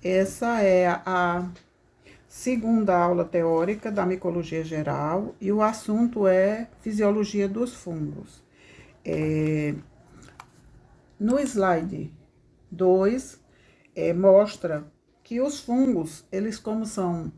Essa é a segunda aula teórica da micologia geral e o assunto é fisiologia dos fungos. No slide 2, mostra que os fungos, eles como são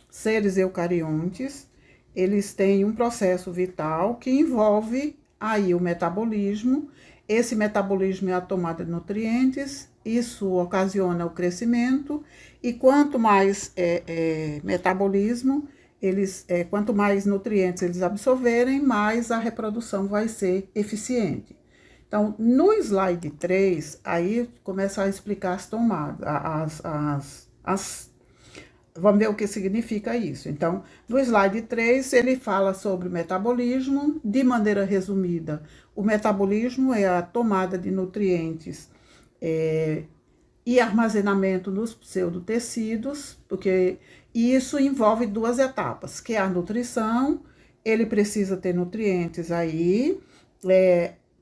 seres eucariontes, eles têm um processo vital que envolve aí o metabolismo. Esse metabolismo é a tomada de nutrientes, isso ocasiona o crescimento, e quanto mais metabolismo, quanto mais nutrientes eles absorverem, mais a reprodução vai ser eficiente. Então, no slide 3, aí começa a explicar as tomadas, vamos ver o que significa isso. Então, no slide 3, ele fala sobre o metabolismo, de maneira resumida. O metabolismo é a tomada de nutrientes e armazenamento nos pseudotecidos, porque isso envolve duas etapas, que é a nutrição. Ele precisa ter nutrientes aí,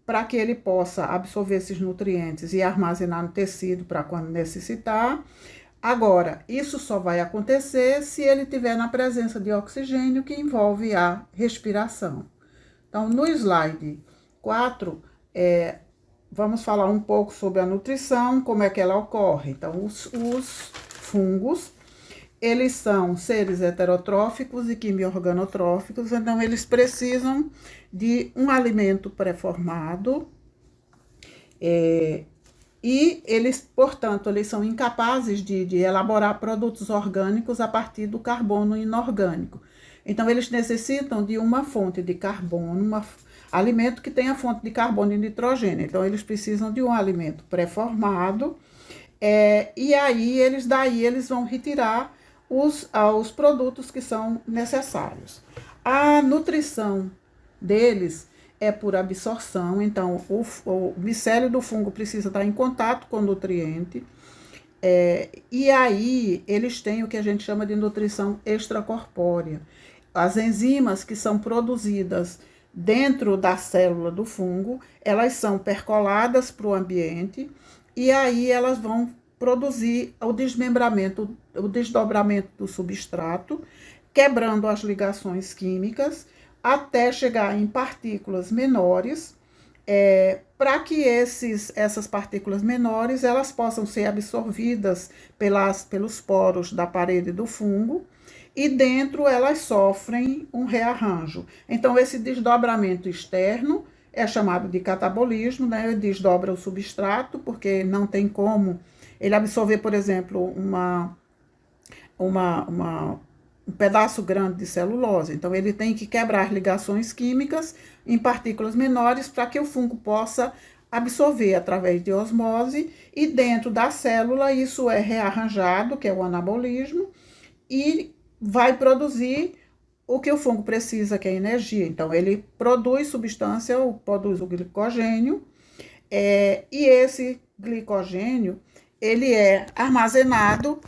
para que ele possa absorver esses nutrientes e armazenar no tecido para quando necessitar. Agora, isso só vai acontecer se ele estiver na presença de oxigênio, que envolve a respiração. Então, no slide 4, vamos falar um pouco sobre a nutrição, como é que ela ocorre. Então, os fungos, eles são seres heterotróficos e quimiorganotróficos, então eles precisam de um alimento pré-formado, e eles, portanto, eles são incapazes de elaborar produtos orgânicos a partir do carbono inorgânico. Então, eles necessitam de uma fonte de carbono, alimento que tenha fonte de carbono e nitrogênio. Então, eles precisam de um alimento pré-formado, e aí eles vão retirar os produtos que são necessários. A nutrição deles é por absorção, então o micélio do fungo precisa estar em contato com o nutriente, e aí eles têm o que a gente chama de nutrição extracorpórea. As enzimas que são produzidas dentro da célula do fungo, elas são percoladas para o ambiente, e aí elas vão produzir o desmembramento, o desdobramento do substrato, quebrando as ligações químicas, até chegar em partículas menores, para que essas partículas menores elas possam ser absorvidas pelos poros da parede do fungo, e dentro elas sofrem um rearranjo. Então, esse desdobramento externo é chamado de catabolismo, né? Ele desdobra o substrato, porque não tem como ele absorver, por exemplo, um pedaço grande de celulose. Então, ele tem que quebrar ligações químicas em partículas menores para que o fungo possa absorver através de osmose, e dentro da célula isso é rearranjado, que é o anabolismo, e vai produzir o que o fungo precisa, que é energia. Então, ele produz substância, produz o glicogênio, e esse glicogênio, ele é armazenado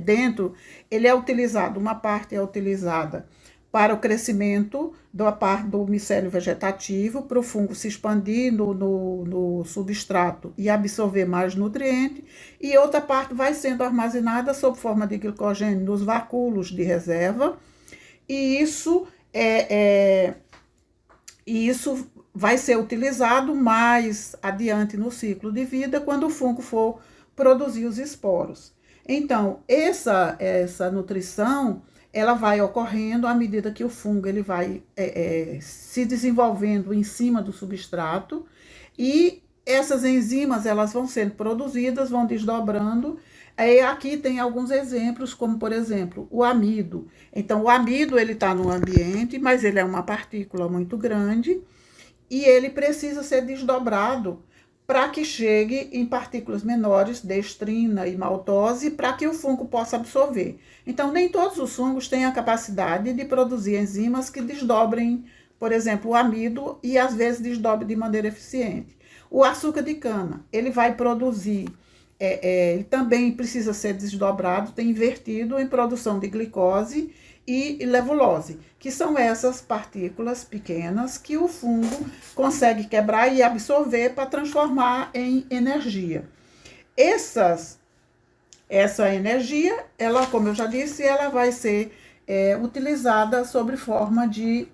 dentro, ele é utilizado, uma parte é utilizada para o crescimento da parte do micélio vegetativo, para o fungo se expandir no substrato e absorver mais nutriente, e outra parte vai sendo armazenada sob forma de glicogênio nos vacúolos de reserva, e isso vai ser utilizado mais adiante no ciclo de vida, quando o fungo for produzir os esporos. Então, essa nutrição, ela vai ocorrendo à medida que o fungo ele vai se desenvolvendo em cima do substrato, e essas enzimas elas vão sendo produzidas, vão desdobrando. Aqui tem alguns exemplos, como por exemplo o amido. Então, o amido ele está no ambiente, mas ele é uma partícula muito grande, e ele precisa ser desdobrado para que chegue em partículas menores, destrina e maltose, para que o fungo possa absorver. Então, nem todos os fungos têm a capacidade de produzir enzimas que desdobrem, por exemplo, o amido, e às vezes desdobrem de maneira eficiente. O açúcar de cana, ele vai produzir ele também precisa ser desdobrado, tem invertido em produção de glicose e levulose, que são essas partículas pequenas que o fungo consegue quebrar e absorver para transformar em energia. Essa energia, ela, como eu já disse, ela vai ser utilizada sob forma de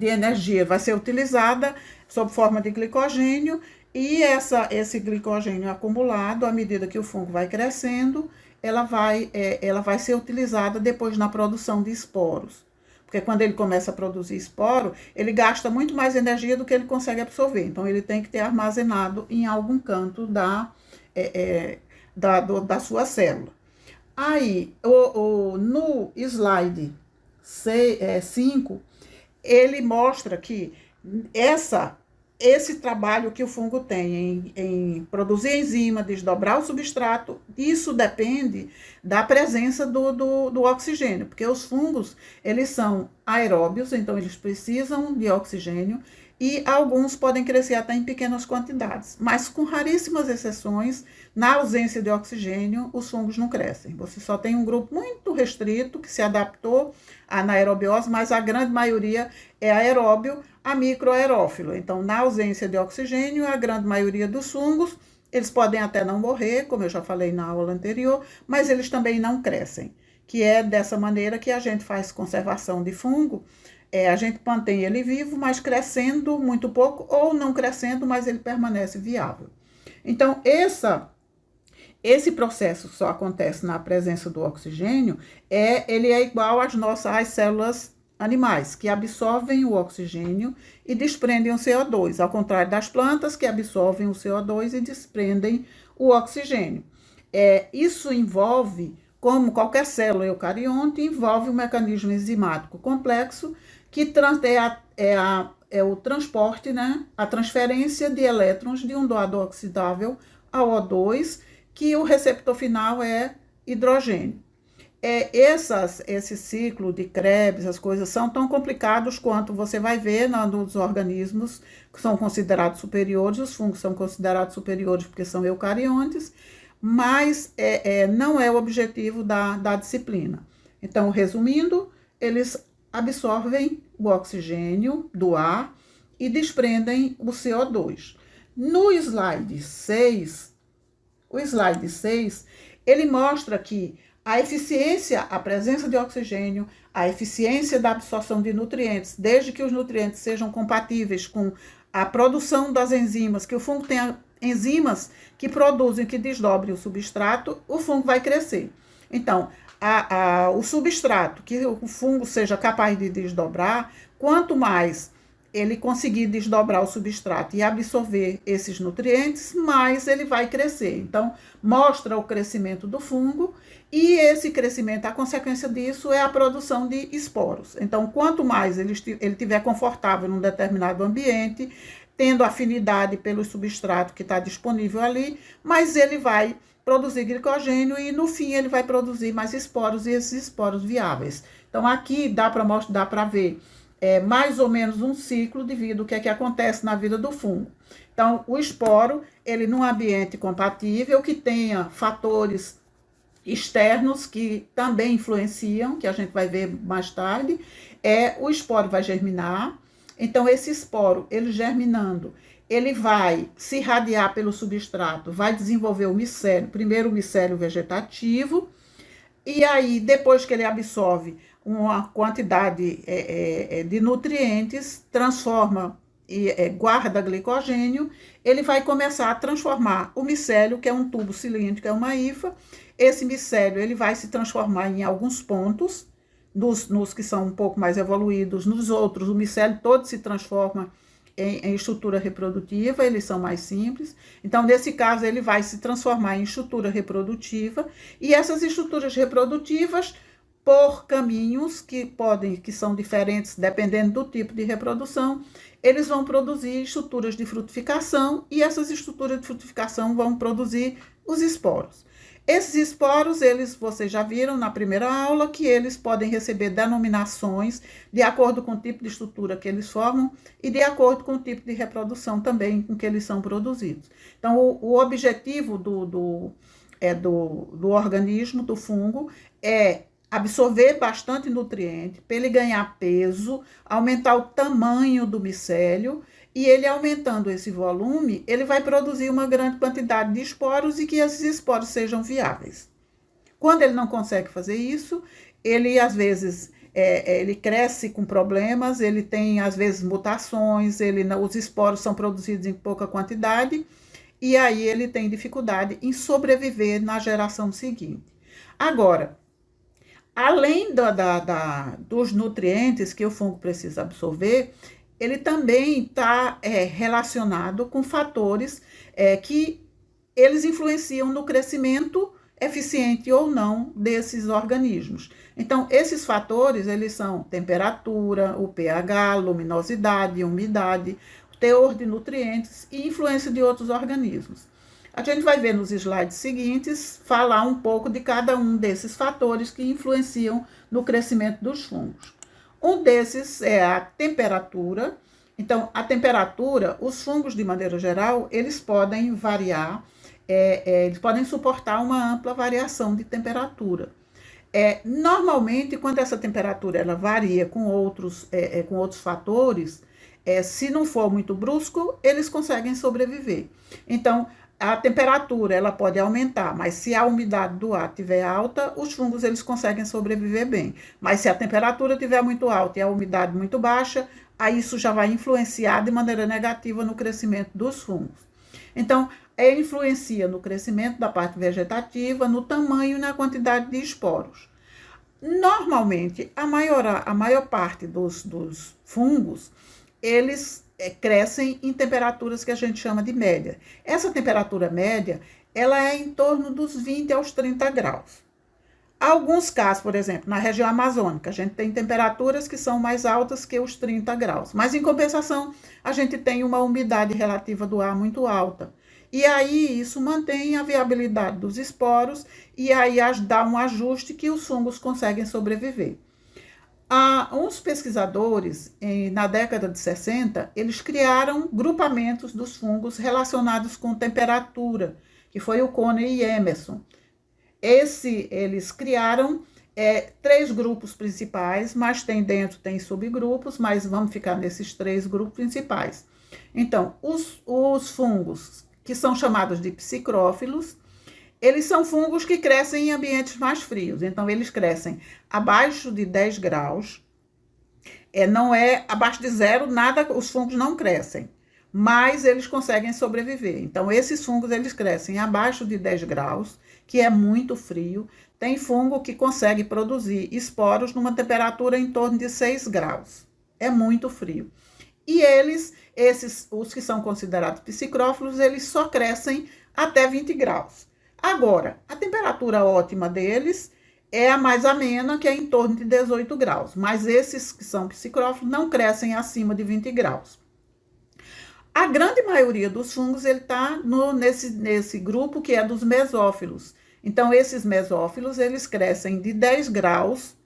energia, vai ser utilizada sob forma de glicogênio, e esse glicogênio acumulado, à medida que o fungo vai crescendo, ela vai ser utilizada depois na produção de esporos. Porque quando ele começa a produzir esporo, ele gasta muito mais energia do que ele consegue absorver. Então, ele tem que ter armazenado em algum canto da sua célula. Aí, no slide 5, ele mostra que esse trabalho que o fungo tem em produzir enzima, desdobrar o substrato, isso depende da presença do oxigênio, porque os fungos, eles são aeróbios, então eles precisam de oxigênio, e alguns podem crescer até em pequenas quantidades, mas com raríssimas exceções, na ausência de oxigênio, os fungos não crescem. Você só tem um grupo muito restrito que se adaptou à anaerobiose, mas a grande maioria é aeróbio, a microaerófilo. Então, na ausência de oxigênio, a grande maioria dos fungos, eles podem até não morrer, como eu já falei na aula anterior, mas eles também não crescem, que é dessa maneira que a gente faz conservação de fungo. A gente mantém ele vivo, mas crescendo muito pouco, ou não crescendo, mas ele permanece viável. Então, esse processo só acontece na presença do oxigênio, ele é igual às células animais, que absorvem o oxigênio e desprendem o CO2, ao contrário das plantas, que absorvem o CO2 e desprendem o oxigênio. Isso envolve, como qualquer célula eucarionte, envolve um mecanismo enzimático complexo, que é o transporte, né, a transferência de elétrons de um doador oxidável ao O2, que o receptor final é hidrogênio. Esse ciclo de Krebs, as coisas são tão complicados quanto você vai ver nos organismos que são considerados superiores. Os fungos são considerados superiores porque são eucariontes, mas não é o objetivo da disciplina. Então, resumindo, eles absorvem o oxigênio do ar e desprendem o CO2. No slide 6, ele mostra que a presença de oxigênio, a eficiência da absorção de nutrientes, desde que os nutrientes sejam compatíveis com a produção das enzimas, que o fungo tenha enzimas que produzem, que desdobrem o substrato, o fungo vai crescer. Então, o substrato que o fungo seja capaz de desdobrar, quanto mais ele conseguir desdobrar o substrato e absorver esses nutrientes, mais ele vai crescer. Então, mostra o crescimento do fungo, e esse crescimento, a consequência disso é a produção de esporos. Então, quanto mais ele estiver confortável num determinado ambiente, tendo afinidade pelo substrato que está disponível ali, mais ele vai produzir glicogênio e, no fim, ele vai produzir mais esporos, e esses esporos viáveis. Então, aqui dá para ver mais ou menos um ciclo de vida, o que é que acontece na vida do fungo. Então, o esporo, ele num ambiente compatível, que tenha fatores externos que também influenciam, que a gente vai ver mais tarde, o esporo vai germinar. Então, esse esporo, ele germinando, ele vai se irradiar pelo substrato, vai desenvolver o micélio, primeiro o micélio vegetativo, e aí, depois que ele absorve uma quantidade de nutrientes, transforma e guarda glicogênio, ele vai começar a transformar o micélio, que é um tubo cilíndrico, é uma hifa. Esse micélio, ele vai se transformar em alguns pontos, nos que são um pouco mais evoluídos. Nos outros, o micélio todo se transforma em estrutura reprodutiva, eles são mais simples. Então, nesse caso, ele vai se transformar em estrutura reprodutiva, e essas estruturas reprodutivas, por caminhos que são diferentes dependendo do tipo de reprodução, eles vão produzir estruturas de frutificação, e essas estruturas de frutificação vão produzir os esporos. Esses esporos, vocês já viram na primeira aula que eles podem receber denominações de acordo com o tipo de estrutura que eles formam e de acordo com o tipo de reprodução também com que eles são produzidos. Então, o objetivo do organismo, do fungo, é absorver bastante nutriente, para ele ganhar peso, aumentar o tamanho do micélio, e ele aumentando esse volume, ele vai produzir uma grande quantidade de esporos e que esses esporos sejam viáveis. Quando ele não consegue fazer isso, ele às vezes ele cresce com problemas, ele tem às vezes mutações, os esporos são produzidos em pouca quantidade, e aí ele tem dificuldade em sobreviver na geração seguinte. Agora, além dos nutrientes que o fungo precisa absorver, ele também está relacionado com fatores que eles influenciam no crescimento eficiente ou não desses organismos. Então, esses fatores, eles são temperatura, o pH, luminosidade, umidade, teor de nutrientes e influência de outros organismos. A gente vai ver nos slides seguintes, falar um pouco de cada um desses fatores que influenciam no crescimento dos fungos. Um desses é a temperatura. Então, a temperatura, os fungos, de maneira geral, eles podem variar, eles podem suportar uma ampla variação de temperatura. Normalmente, quando essa temperatura ela varia com outros fatores, se não for muito brusco, eles conseguem sobreviver. Então, a temperatura ela pode aumentar, mas se a umidade do ar estiver alta, os fungos eles conseguem sobreviver bem. Mas se a temperatura estiver muito alta e a umidade muito baixa, aí isso já vai influenciar de maneira negativa no crescimento dos fungos. Então, influencia no crescimento da parte vegetativa, no tamanho e na quantidade de esporos. Normalmente, a maior parte dos fungos, eles crescem em temperaturas que a gente chama de média. Essa temperatura média, ela é em torno dos 20 aos 30 graus. Alguns casos, por exemplo, na região amazônica, a gente tem temperaturas que são mais altas que os 30 graus. Mas, em compensação, a gente tem uma umidade relativa do ar muito alta. E aí, isso mantém a viabilidade dos esporos e aí dá um ajuste que os fungos conseguem sobreviver. Uns pesquisadores, na década de 60, eles criaram grupamentos dos fungos relacionados com temperatura, que foi o Coney e Emerson. Eles criaram 3 grupos principais, mas tem subgrupos, mas vamos ficar nesses 3 grupos principais. Então, os fungos, que são chamados de psicrófilos, eles são fungos que crescem em ambientes mais frios. Então, eles crescem abaixo de 10 graus. Não é abaixo de 0, nada, os fungos não crescem. Mas eles conseguem sobreviver. Então, esses fungos, eles crescem abaixo de 10 graus, que é muito frio. Tem fungo que consegue produzir esporos numa temperatura em torno de 6 graus. É muito frio. E os que são considerados psicrófilos, eles só crescem até 20 graus. Agora, a temperatura ótima deles é a mais amena, que é em torno de 18 graus. Mas esses que são psicrófilos não crescem acima de 20 graus. A grande maioria dos fungos está nesse grupo que é dos mesófilos. Então, esses mesófilos, eles crescem de 10 graus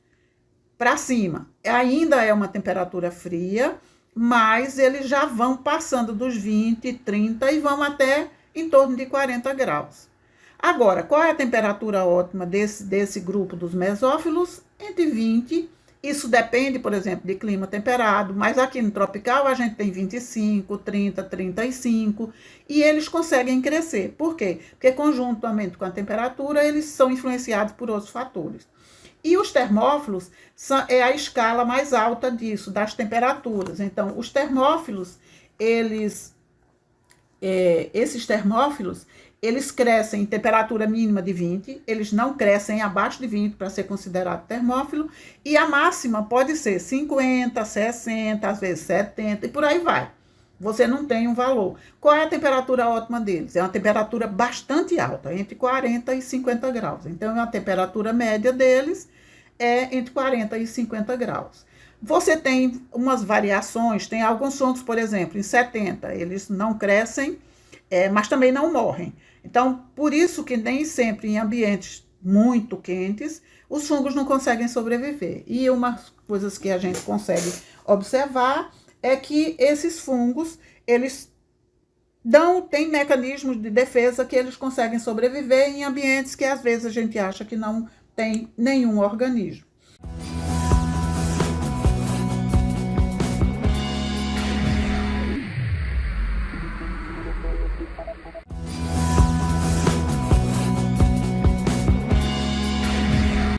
para cima. Ainda é uma temperatura fria, mas eles já vão passando dos 20, 30 e vão até em torno de 40 graus. Agora, qual é a temperatura ótima desse grupo dos mesófilos? Entre 20, isso depende, por exemplo, de clima temperado, mas aqui no tropical a gente tem 25, 30, 35, e eles conseguem crescer. Por quê? Porque conjuntamente com a temperatura, eles são influenciados por outros fatores. E os termófilos é a escala mais alta disso, das temperaturas. Então, os termófilos, esses termófilos, eles crescem em temperatura mínima de 20, eles não crescem abaixo de 20 para ser considerado termófilo, e a máxima pode ser 50, 60, às vezes 70, e por aí vai. Você não tem um valor. Qual é a temperatura ótima deles? É uma temperatura bastante alta, entre 40 e 50 graus. Então, a temperatura média deles é entre 40 e 50 graus. Você tem umas variações, tem alguns fungos, por exemplo, em 70, eles não crescem, mas também não morrem. Então, por isso que nem sempre em ambientes muito quentes, os fungos não conseguem sobreviver. E uma coisas que a gente consegue observar é que esses fungos, eles têm mecanismos de defesa que eles conseguem sobreviver em ambientes que às vezes a gente acha que não tem nenhum organismo.